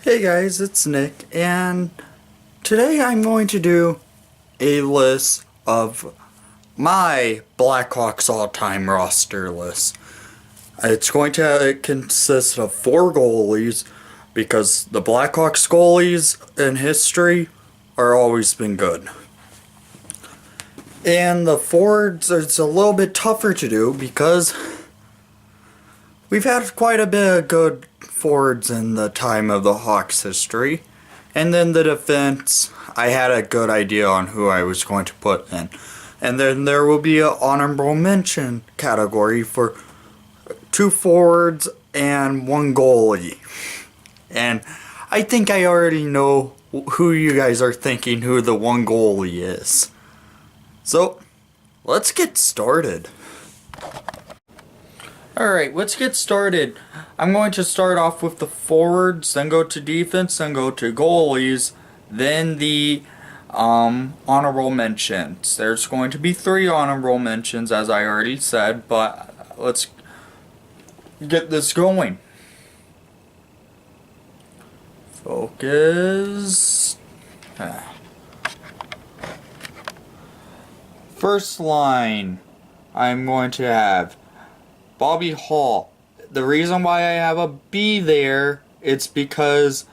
Hey guys, it's Nick, and today I'm going to do a list of my Blackhawks all-time roster list. It's going to consist of 4 goalies because the Blackhawks goalies in history are always been good. And the forwards, it's a little bit tougher to do because we've had quite a bit of good forwards in the time of the Hawks history. And then the defense, I had a good idea on who I was going to put in. And then there will be an honorable mention category for 2 forwards and 1 goalie. And I think I already know who you guys are thinking who the 1 goalie is. So, let's get started. Alright, let's get started. I'm going to start off with the forwards, then go to defense, then go to goalies, then the honorable mentions. There's going to be 3 honorable mentions, as I already said, but let's get this going. Focus. First line, I'm going to have Bobby Hall. The reason why I have a B there, it's because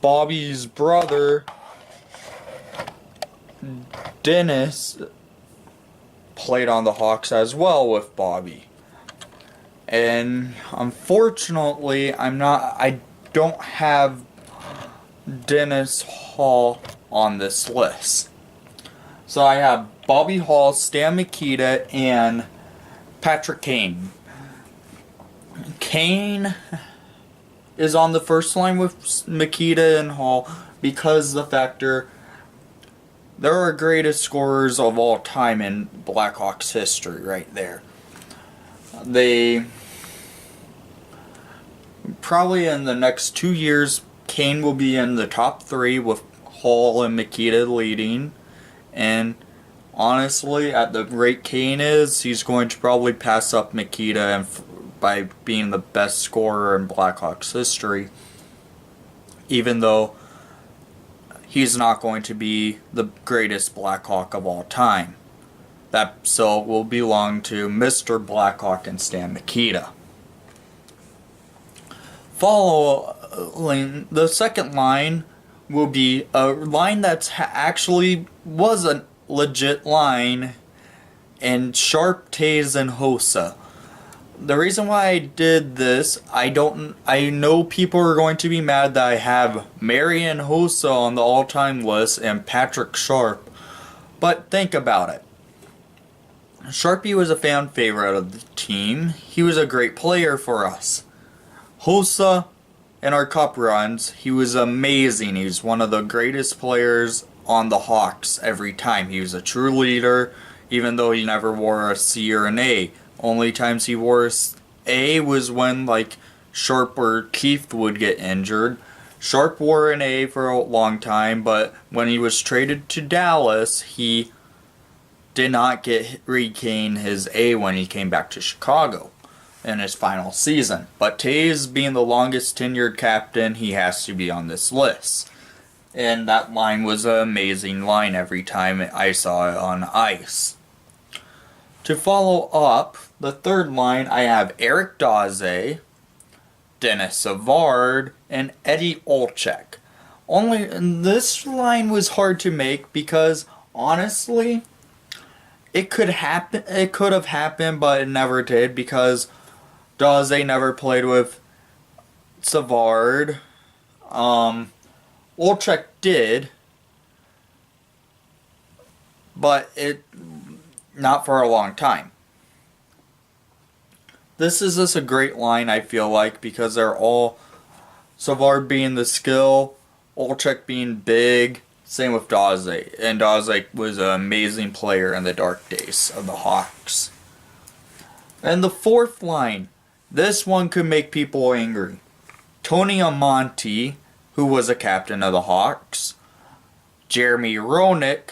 Bobby's brother, Dennis, played on the Hawks as well with Bobby. And unfortunately, I don't have Dennis Hall on this list. So I have Bobby Hall, Stan Mikita, and Patrick Kane. Kane is on the first line with Mikita and Hall because the factor they're our greatest scorers of all time in Blackhawks history right there. They probably in the next 2 years Kane will be in the top 3 with Hall and Mikita leading, and honestly, at the rate Kane is, he's going to probably pass up Mikita and by being the best scorer in Blackhawks history, even though he's not going to be the greatest Blackhawk of all time. That so will belong to Mr. Blackhawk and Stan Mikita. Following the second line will be a line that's actually was a legit line, and Sharp, Taves, and Hossa. The reason why I did this, I know people are going to be mad that I have Marian Hossa on the all-time list and Patrick Sharp, but think about it. Sharpie was a fan favorite of the team. He was a great player for us. Hossa, in our cup runs, he was amazing. He was one of the greatest players on the Hawks every time. He was a true leader, even though he never wore a C or an A. Only times he wore a A was when like Sharp or Keith would get injured. Sharp wore an A for a long time, but when he was traded to Dallas, he did not regain his A when he came back to Chicago in his final season. But Taves, being the longest tenured captain, he has to be on this list. And that line was an amazing line every time I saw it on ice. To follow up, the third line, I have Eric Daze, Dennis Savard, and Eddie Olczyk. This line was hard to make because, honestly, it could have happened, but it never did because Daze never played with Savard. Olczyk did, but not for a long time. This is just a great line, I feel like, because they're all Savard being the skill, Olczyk being big, same with Daze. And Daze was an amazing player in the dark days of the Hawks. And the fourth line, this one could make people angry. Tony Amonte, who was a captain of the Hawks, Jeremy Roenick.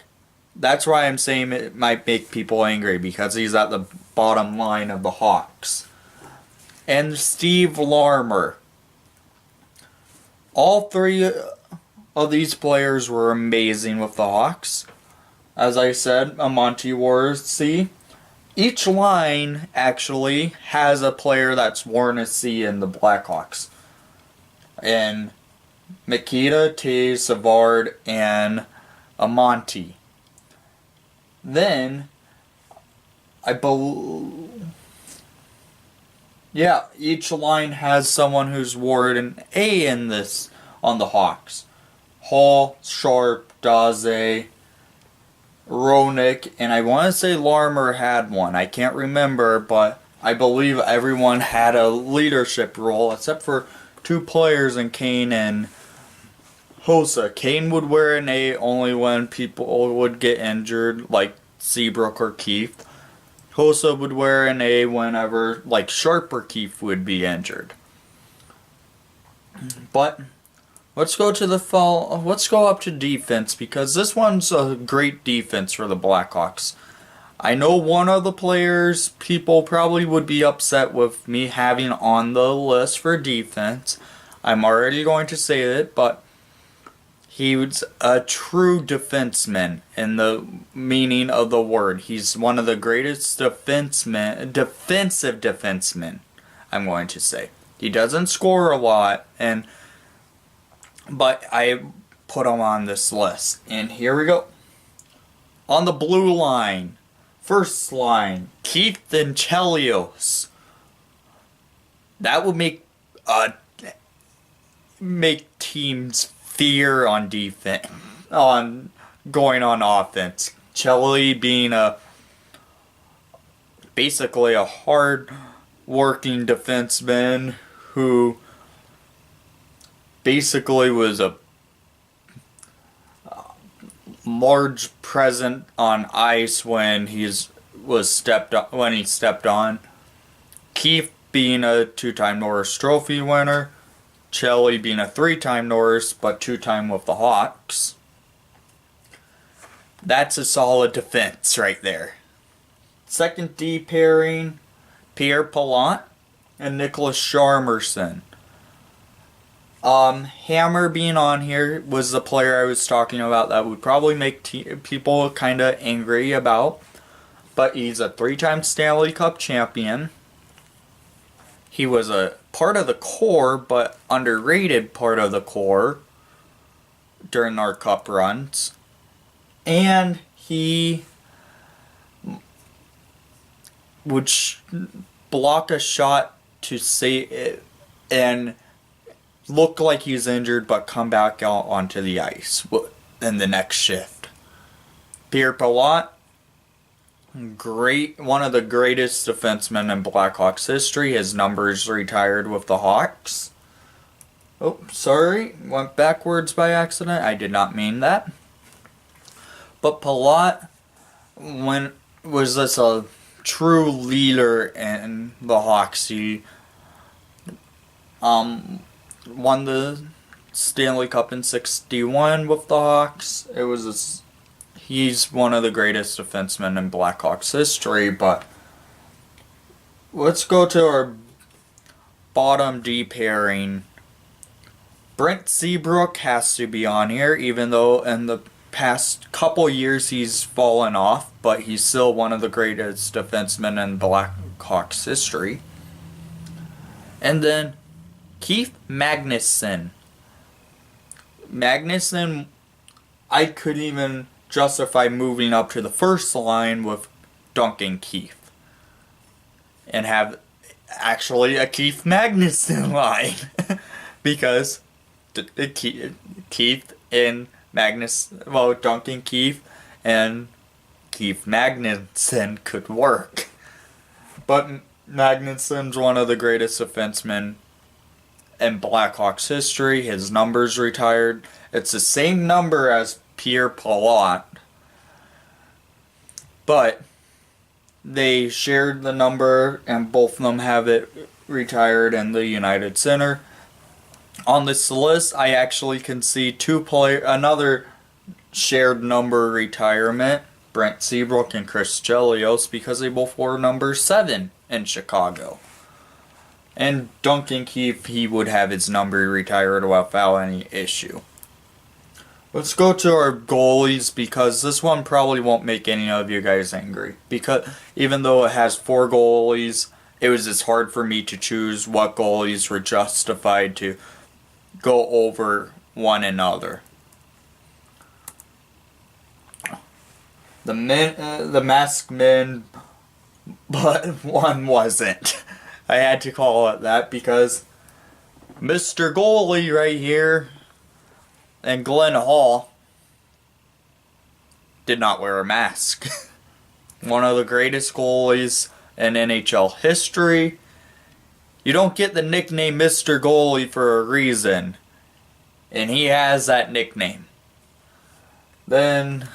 That's why I'm saying it might make people angry, because he's at the bottom line of the Hawks. And Steve Larmer. All three of these players were amazing with the Hawks. As I said, Monty Morrissey. Each line actually has a player that's worn a C in the Blackhawks. And Mikita, Taves, Savard, and Monty. Then, each line has someone who's worn an A in this on the Hawks. Hall, Sharp, Daze, Ronick, and I want to say Larmer had one. I can't remember, but I believe everyone had a leadership role except for two players in Kane and Hossa. Kane would wear an A only when people would get injured, like Seabrook or Keith. Hossa would wear an A whenever, like, Sharp or Keith would be injured. But let's go up to defense, because this one's a great defense for the Blackhawks. I know one of the players people probably would be upset with me having on the list for defense. I'm already going to say it, but he was a true defenseman in the meaning of the word. He's one of the greatest defensive defensemen, I'm going to say. He doesn't score a lot, but I put him on this list. And here we go. On the blue line, first line, Keith and Chelios. That would make teams fear on defense, on going on offense. Chelly being basically a hard-working defenseman who basically was a large present on ice when he stepped on. Keith being a two-time Norris Trophy winner. Chelly being a 3-time Norris, but 2-time with the Hawks. That's a solid defense right there. Second D pairing, Pierre Palat and Nicholas Sharmerson. Hammer being on here was the player I was talking about that would probably make people kind of angry about. But he's a 3-time Stanley Cup champion. He was a part of the core, but underrated part of the core during our cup runs. And he would block a shot to save it and look like he's injured, but come back out onto the ice in the next shift. Pierre Palat, one of the greatest defensemen in Blackhawks history. His number's retired with the Hawks. Oh, sorry, went backwards by accident. I did not mean that. But Palat was this a true leader in the Hawks. He won the Stanley Cup in '61 with the Hawks. He's one of the greatest defensemen in Blackhawks history, but let's go to our bottom D pairing. Brent Seabrook has to be on here, even though in the past couple years he's fallen off, but he's still one of the greatest defensemen in Blackhawks history. And then Keith Magnuson. I could even justify moving up to the first line with Duncan Keith and have actually a Keith Magnuson line because Keith and Duncan Keith and Keith Magnuson could work. But Magnuson's one of the greatest defensemen in Blackhawks history. His number's retired. It's the same number as Pierre Palat, but they shared the number and both of them have it retired in the United Center. On this list, I actually can see another shared number retirement, Brent Seabrook and Chris Chelios, because they both wore number 7 in Chicago. And Duncan Keith, he would have his number retired without any issue. Let's go to our goalies, because this one probably won't make any of you guys angry. Because even though it has 4 goalies, it was just hard for me to choose what goalies were justified to go over one another. The masked men, but one wasn't. I had to call it that because Mr. Goalie right here and Glenn Hall did not wear a mask. One of the greatest goalies in NHL history. You don't get the nickname Mr. Goalie for a reason, and he has that nickname. Then,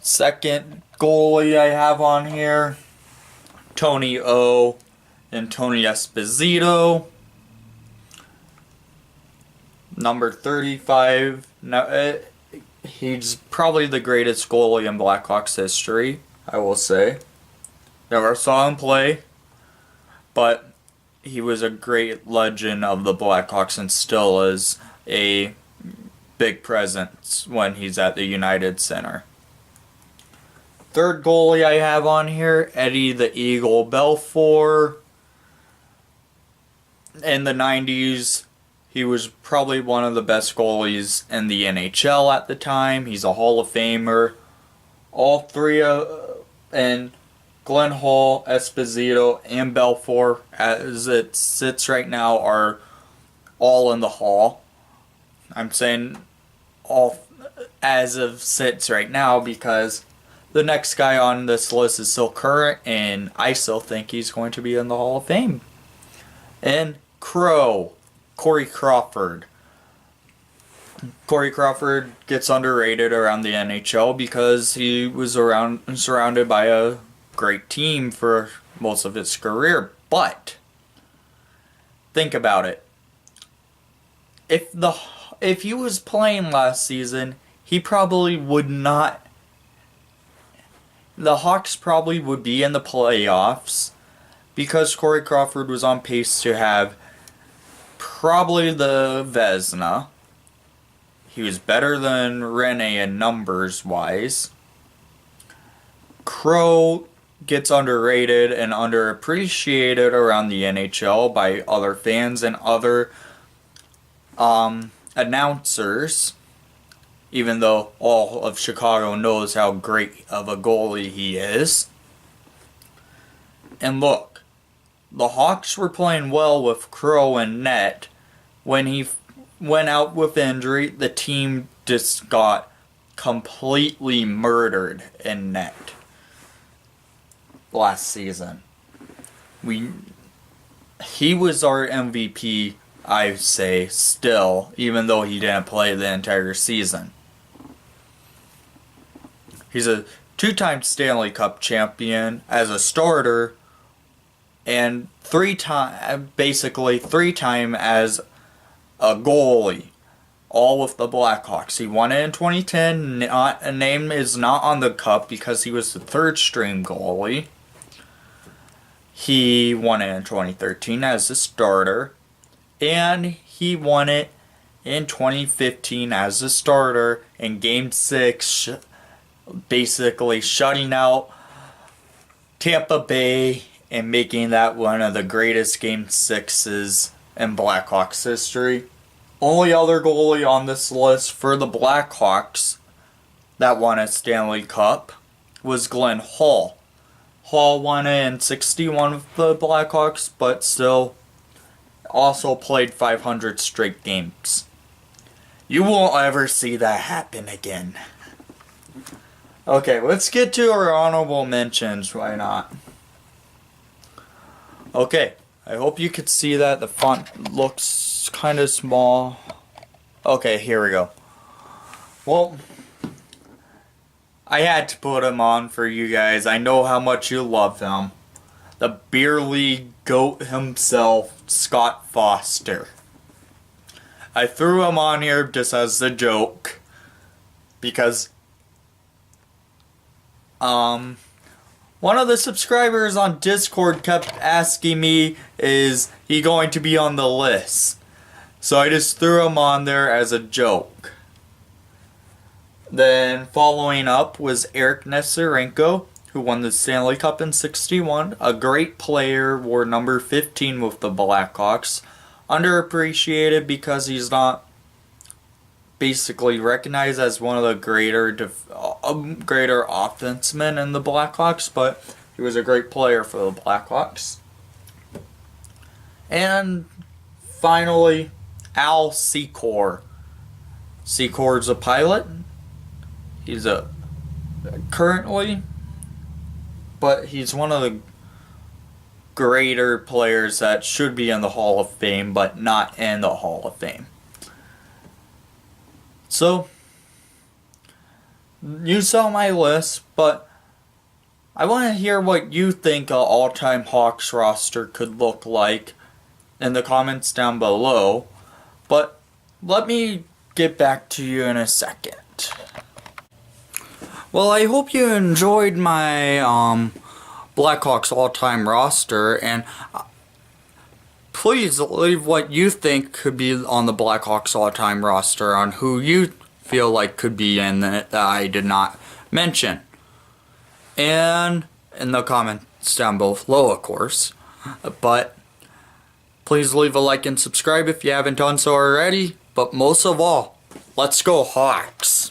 second goalie I have on here, Tony O and Tony Esposito. Number 35. Now, he's probably the greatest goalie in Blackhawks history, I will say. Never saw him play, but he was a great legend of the Blackhawks and still is a big presence when he's at the United Center. Third goalie I have on here, Eddie the Eagle Belfour. In the 90s, he was probably one of the best goalies in the NHL at the time. He's a Hall of Famer. All three and Glenn Hall, Esposito, and Belfour, as it sits right now, are all in the Hall. I'm saying all as of sits right now because the next guy on this list is still current, and I still think he's going to be in the Hall of Fame. And Corey Crawford. Corey Crawford gets underrated around the NHL because he was surrounded by a great team for most of his career. But think about it. If he was playing last season, he probably would not. The Hawks probably would be in the playoffs because Corey Crawford was on pace to have probably the Vezina. He was better than Rene in numbers wise. Crow gets underrated and underappreciated around the NHL by other fans and other announcers, even though all of Chicago knows how great of a goalie he is. And look, the Hawks were playing well with Crow and net. When he went out with injury, the team just got completely murdered in net last season. He was our MVP, I say, still, even though he didn't play the entire season. He's a 2-time Stanley Cup champion as a starter, and 3-time as a goalie, all with the Blackhawks. He won it in 2010. A name is not on the cup because he was the 3rd-string goalie. He won it in 2013 as a starter, and he won it in 2015 as a starter in Game 6, basically shutting out Tampa Bay and making that one of the greatest Game 6s in Blackhawks history. Only other goalie on this list for the Blackhawks that won a Stanley Cup was Glenn Hall. Hall won it in 61 with the Blackhawks, but still also played 500 straight games. You won't ever see that happen again. Okay, let's get to our honorable mentions. Why not? Okay, I hope you could see that. The font looks kind of small. Okay, here we go. Well, I had to put him on for you guys. I know how much you love him. The beer league goat himself, Scott Foster. I threw him on here just as a joke because one of the subscribers on Discord kept asking me, is he going to be on the list? So I just threw him on there as a joke. Then following up was Eric Nesarenko, who won the Stanley Cup in '61. A great player, wore number 15 with the Blackhawks. Underappreciated because he's not basically recognized as one of the greater offensemen in the Blackhawks, but he was a great player for the Blackhawks. And finally, Al Secor. Secor's a pilot. He's currently, but he's one of the greater players that should be in the Hall of Fame, but not in the Hall of Fame. So, you saw my list, but I want to hear what you think an all-time Hawks roster could look like in the comments down below. But let me get back to you in a second. Well, I hope you enjoyed my Blackhawks all-time roster, and please leave what you think could be on the Blackhawks all-time roster, on who you feel like could be in it that I did not mention. And in the comments down below, of course. But please leave a like and subscribe if you haven't done so already. But most of all, let's go Hawks!